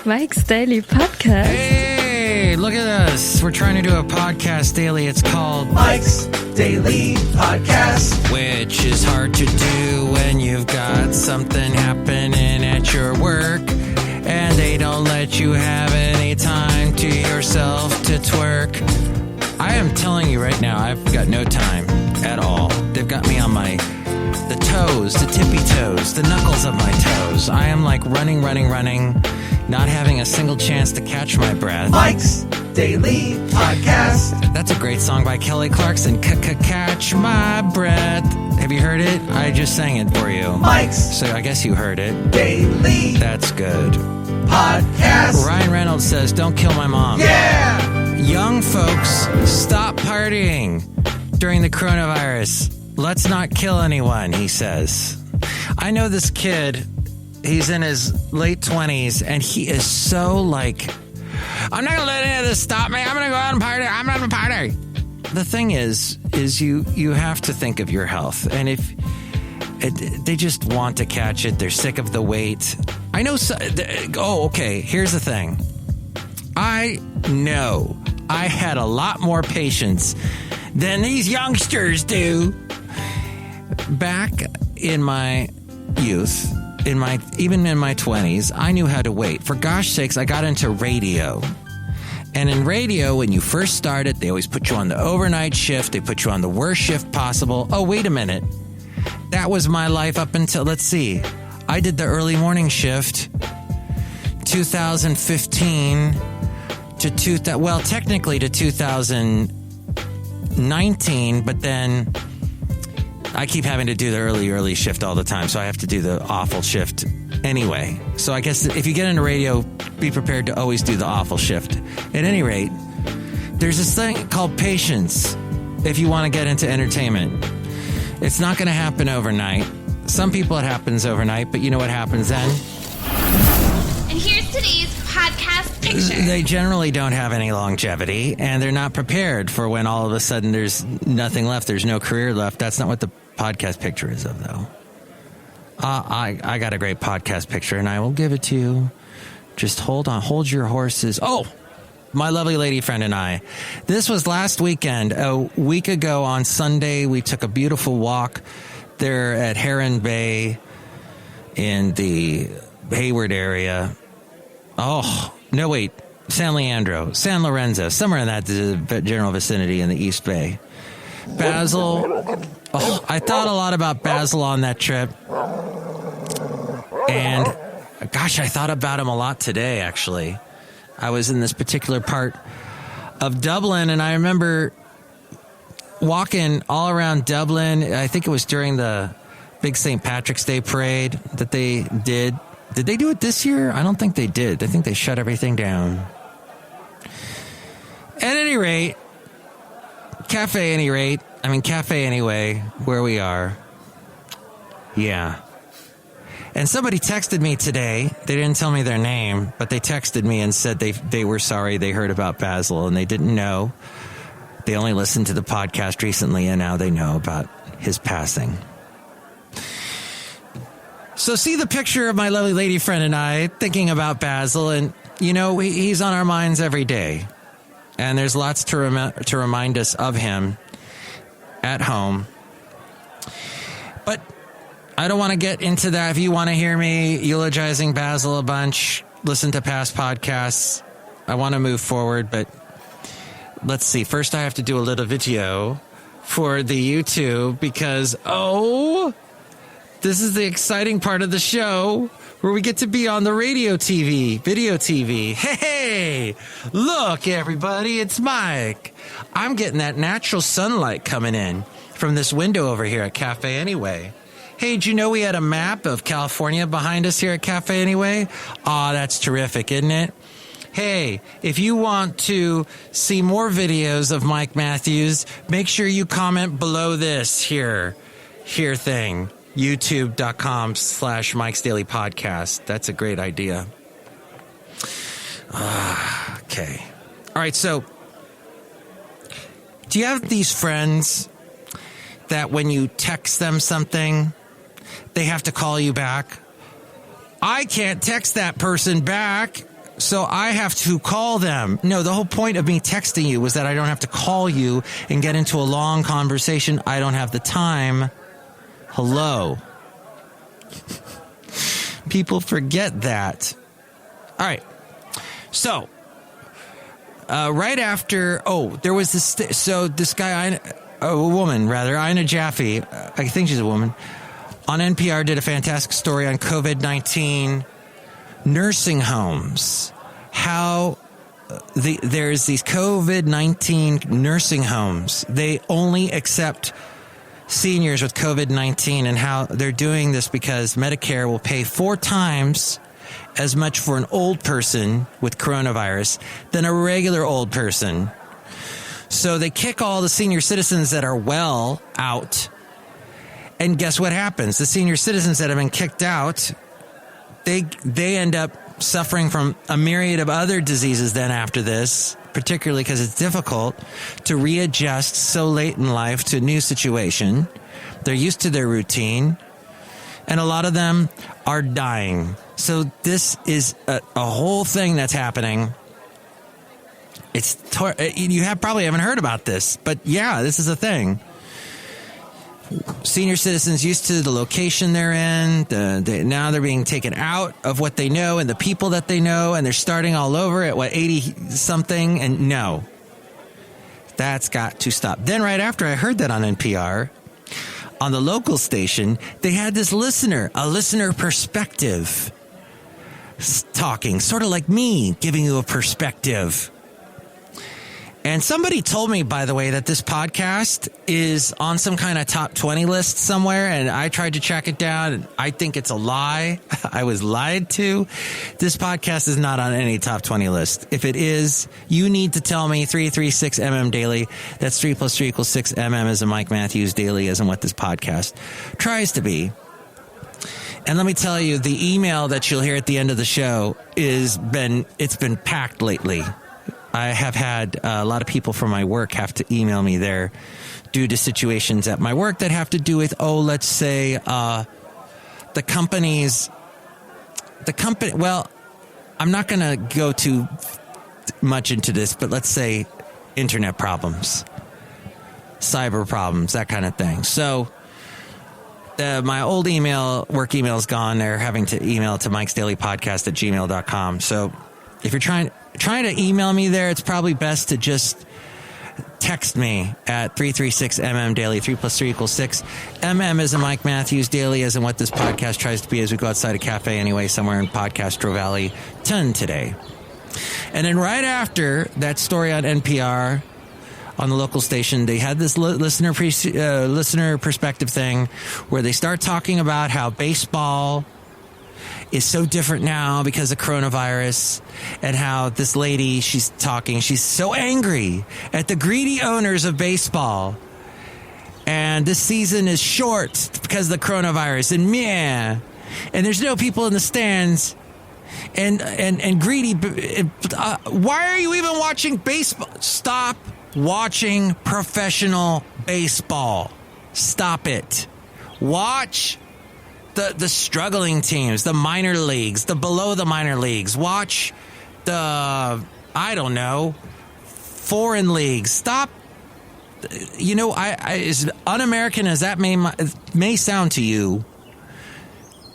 Mike's Daily Podcast. Hey, look at us. We're trying to do a podcast daily. It's called Mike's Daily Podcast, which is hard to do when you've got something happening at your work and they don't let you have any time to yourself to twerk. I am telling you right now, I've got no time at all. They've got me on the toes, the tippy toes, the knuckles of my toes. I am like running, not having a single chance to catch my breath. Mike's Daily Podcast. That's a great song by Kelly Clarkson. Catch my breath. Have you heard it? I just sang it for you. Mike's So I guess you heard it. Daily That's good. Podcast. Ryan Reynolds says, "Don't kill my mom." Yeah! Young folks, stop partying during the coronavirus. Let's not kill anyone, he says. I know this kid. He's in his late 20s, and he is so like, I'm not going to let any of this stop me. I'm going to go out and party. I'm not going to party. The thing is you have to think of your health. And if they just want to catch it, they're sick of the wait. I know. Okay. Here's the thing. I know I had a lot more patience than these youngsters do. Back in my youth, even in my 20s, I knew how to wait. For gosh sakes, I got into radio. And in radio, when you first started, they always put you on the overnight shift. They put you on the worst shift possible. Oh, wait a minute. That was my life up until, let's see. I did the early morning shift, 2015 to technically to 2019, but then I keep having to do the early shift all the time, so I have to do the awful shift anyway. So I guess if you get into radio, be prepared to always do the awful shift. At any rate, there's this thing called patience if you want to get into entertainment. It's not going to happen overnight. Some people it happens overnight, but you know what happens then? And here's today's podcast picture. They generally don't have any longevity, and they're not prepared for when all of a sudden there's nothing left. There's no career left. That's not what the podcast picture is of, though. I got a great podcast picture, and I will give it to you. Just hold on. Hold your horses. Oh, my lovely lady friend and I. This was last weekend. A week ago on Sunday, we took a beautiful walk there at Heron Bay in the Hayward area. Oh, no, wait. San Lorenzo, somewhere in that general vicinity in the East Bay. Basil. Oh, I thought a lot about Basil on that trip. And, gosh, I thought about him a lot today, actually. I was in this particular part of Dublin, and I remember walking all around Dublin. I think it was during the big St. Patrick's Day parade that they did. Did they do it this year? I don't think they did. I think they shut everything down. At any rate, Cafe Anyway, where we are. Yeah. And somebody texted me today. They didn't tell me their name, but they texted me and said they were sorry they heard about Basil and they didn't know. They only listened to the podcast recently, and now they know about his passing. So see the picture of my lovely lady friend and I thinking about Basil, and, you know, he's on our minds every day. And there's lots to remind us of him at home. But I don't want to get into that. If you want to hear me eulogizing Basil a bunch, listen to past podcasts. I want to move forward, but let's see. First, I have to do a little video for the YouTube because, this is the exciting part of the show where we get to be on the video TV. Hey, look, everybody, it's Mike. I'm getting that natural sunlight coming in from this window over here at Cafe Anyway. Hey, did you know we had a map of California behind us here at Cafe Anyway? Aw, that's terrific, isn't it? Hey, if you want to see more videos of Mike Matthews, make sure you comment below this here thing. YouTube.com/MikesDailyPodcast. That's a great idea. Okay. All right, so do you have these friends that when you text them something, they have to call you back? I can't text that person back. So I have to call them. No, the whole point of me texting you was that I don't have to call you and get into a long conversation. I don't have the time. Hello. People forget that. All right. So, right after, there was this, this guy, a woman rather, Ina Jaffe, I think she's a woman, on NPR did a fantastic story on COVID-19 nursing homes. How there's these COVID-19 nursing homes. They only accept seniors with COVID-19, and how they're doing this because Medicare will pay 4 times as much for an old person with coronavirus than a regular old person. So they kick all the senior citizens that are well out. And guess what happens? The senior citizens that have been kicked out, they end up suffering from a myriad of other diseases then after this, particularly because it's difficult to readjust so late in life to a new situation. They're used to their routine, and a lot of them are dying. So this is a whole thing that's happening. You probably haven't heard about this, but yeah, this is a thing. Senior citizens used to the location they're in. Now they're being taken out of what they know and the people that they know, and they're starting all over at 80-something, and no. That's got to stop. Then right after I heard that on NPR, on the local station, they had this a listener perspective talking, sort of like me giving you a perspective. And somebody told me, by the way, that this podcast is on some kind of top 20 list somewhere, and I tried to track it down, and I think it's a lie. I was lied to. This podcast is not on any top 20 list. If it is, you need to tell me. 336MM Daily. That's 3 + 3 = 6. MM as in Mike Matthews. Daily as in what this podcast tries to be. And let me tell you, the email that you'll hear at the end of the show it's been packed lately. I have had a lot of people from my work have to email me there due to situations at my work that have to do with, let's say, the company, well, I'm not going to go too much into this, but let's say internet problems, cyber problems, that kind of thing. So my old work email is gone. They're having to email to MikesDailyPodcast@gmail.com. So if you're trying to email me there, it's probably best to just text me at 336MM Daily. 3 + 3 = 6. MM is in Mike Matthews. Daily as in what this podcast tries to be as we go outside a cafe anyway, somewhere in Podcastro Valley, 10 today. And then right after that story on NPR, on the local station, they had this listener perspective thing where they start talking about how baseball is so different now because of coronavirus, and how this lady, she's so angry at the greedy owners of baseball. And this season is short because of the coronavirus, and and there's no people in the stands, and greedy. Why are you even watching baseball? Stop watching professional baseball. Stop it. Watch the struggling teams, the minor leagues, the below the minor leagues. Watch the, foreign leagues. Stop. As un-American as that may sound to you,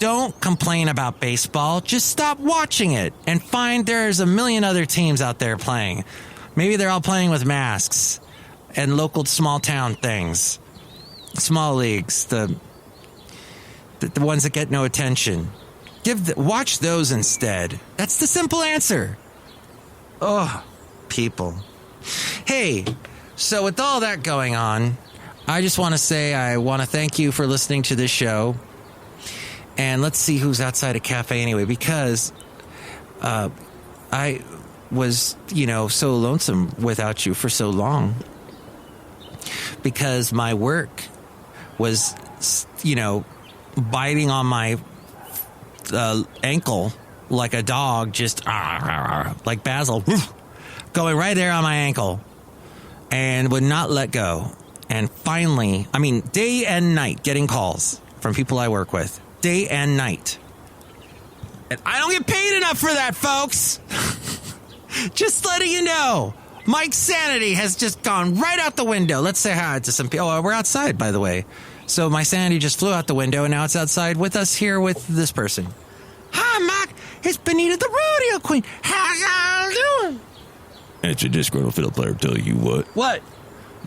don't complain about baseball. Just stop watching it and find there's a million other teams out there playing. Maybe they're all playing with masks and local small town things, small leagues, the ones that get no attention. Watch those instead. That's the simple answer. Oh, people. Hey, so with all that going on, I just want to say I want to thank you for listening to this show. And let's see who's outside a cafe anyway, because I was, so lonesome without you for so long. Because my work was, biting on my ankle like a dog, just like Basil, going right there on my ankle, and would not let go. And finally, day and night getting calls from people I work with, day and night. And I don't get paid enough for that, folks. Just letting you know. Mike's sanity has just gone right out the window. Let's say hi to some people. Oh, we're outside, by the way. So my sanity just flew out the window, and now it's outside with us here with this person. Hi, Mike. It's Benita the rodeo queen. How y'all doing? It's a Disgruntled Fiddle Player tell you what. What?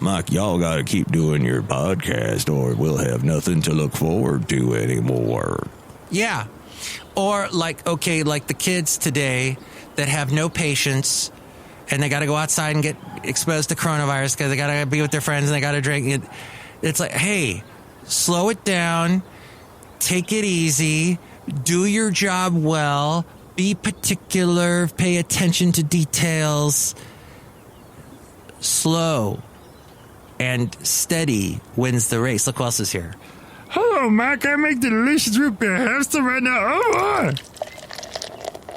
Mike, y'all gotta keep doing your podcast or we'll have nothing to look forward to anymore. Yeah. Or like the kids today that have no patience and they got to go outside and get exposed to coronavirus because they got to be with their friends and they got to drink. It's like, hey, slow it down, take it easy, do your job well, be particular, pay attention to details. Slow and steady wins the race. Look who else is here. Hello, Mike. I make delicious root beer hamster right now. Oh,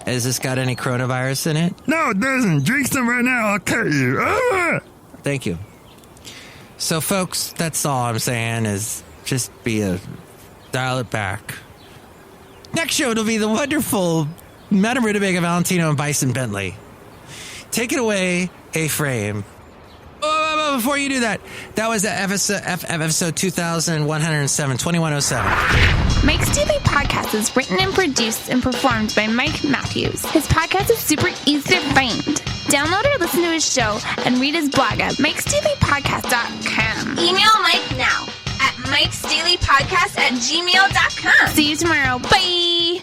Has this got any coronavirus in it? no, it doesn't. Drink some right now. I'll cut you. Oh, Thank you. So, folks, that's all I'm saying is just dial it back. Next show, it'll be the wonderful Madame Rootabega, Valentino, and Bison Bentley. Take it away, A-Frame. Oh, before you do that, that was episode 2107. Mike's Daily Podcast is written and produced and performed by Mike Matthews. His podcast is super easy to find. Download or listen to his show and read his blog at MikesDailyPodcast.com. Email Mike now at MikesDailyPodcast@gmail.com. See you tomorrow. Bye!